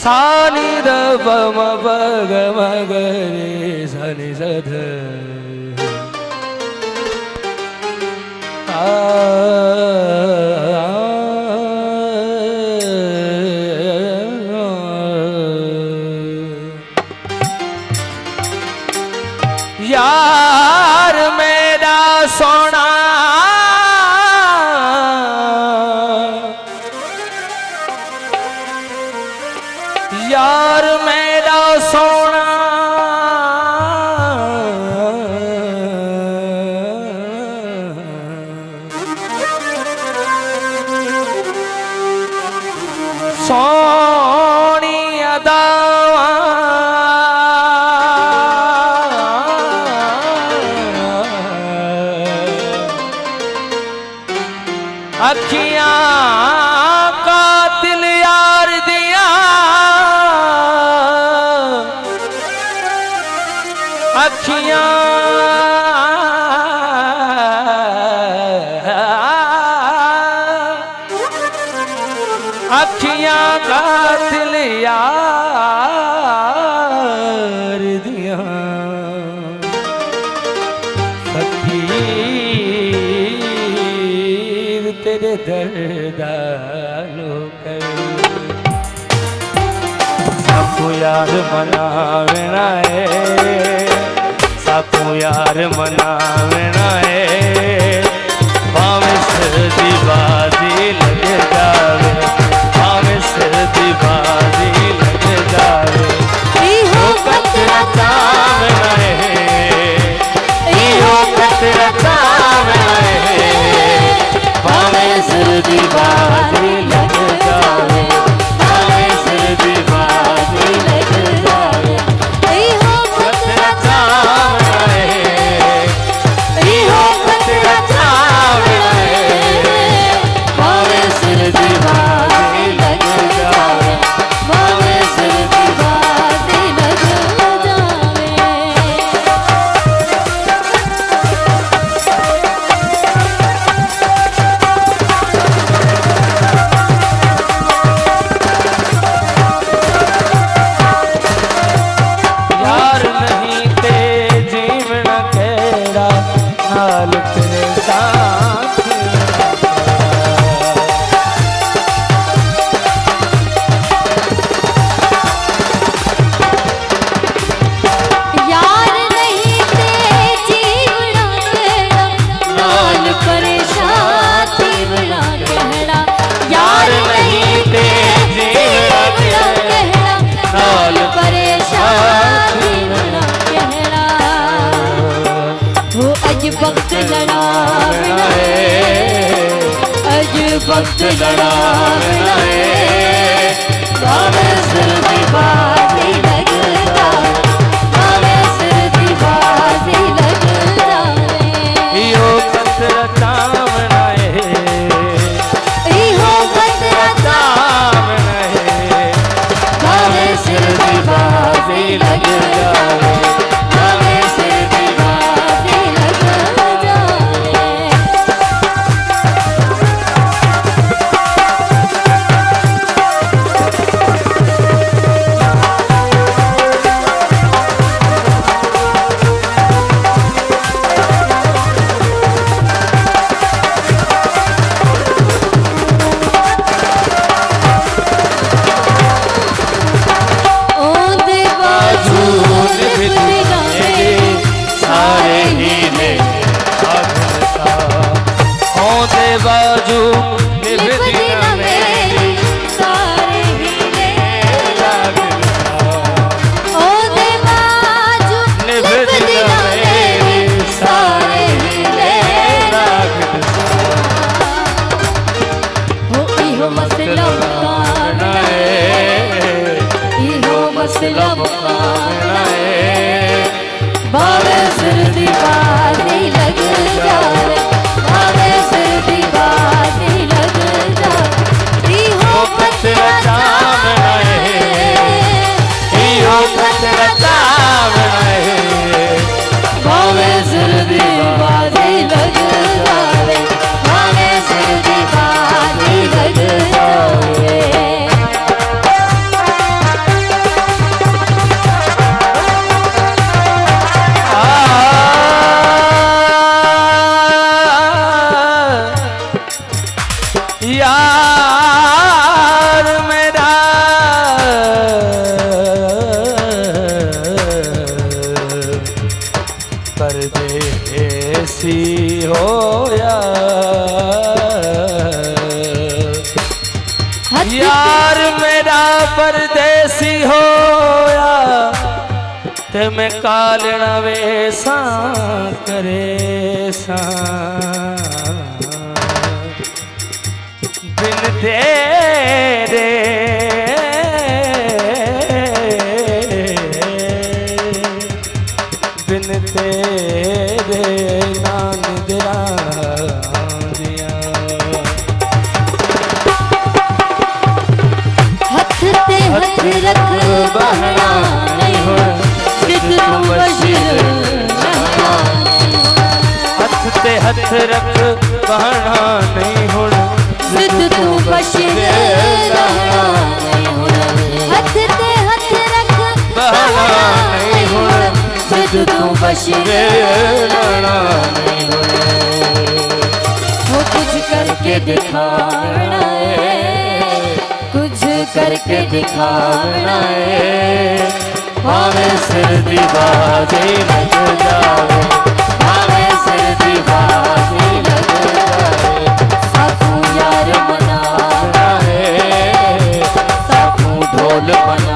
सानी द प म प ग म ग रे सानी स ध यार मेरा सोना यार मेरा सोना सोनी अदावा अखियां का दिल यार दिया अखियां अखियां का दिल यार दिया फकीर तेरे दर्दालो कर सापू यार मनावेना है सापू यार मनावेना है भावे सर्दी बाजी लग जावे भावे सर्दी बाजी लग जावे इहो कतरा चावना है इहो कतरा चावना है भावे सर्दी बाजी लग जावे भावे सर्दी बाजी लग जावे इहो कतरा चावना है इहो कतरा चावना है भावे सर्दी बाजी लग जावे भावे सर्दी बाजी लग जावे यार नहीं ते जीवन केड़ा नाल तेरे साथ यार नहीं ते जीवना केड़ा नाल परेशान जीवना केड़ा यार नहीं ते जीवना केड़ा नाल परेशान जीवना केड़ा वो अज वक्त लड़ावना है अज वक्त लड़ावना है भावे सर्दी बाजी लग जावे भावे सर्दी बाजी लग जावे इहो कतरा चावना है इहो कतरा चावना है भावे सर्दी बाजी लग जावे भावे सर्दी बाजी लग जावे परदेसी होया यार मेरा परदेसी होया ते मैं कालना वेसा करे सा बिन तेरे बिन तेरे नान दिया हथ ते हथ रख बहना नहीं हो सिद्ध तू बशीर हथ ते हथ रख बहना नहीं हो सिद्ध तू बशीर हथ ते हथ रख बहना नहीं हो सिद्ध तू बशीर वो कुछ करके दिखाना है कुछ करके दिखाना है भावे सिर दीवाजे लग जावे भावे सिर दीवाजे लग जावे साकू यार मनाना है साकू ढोल बना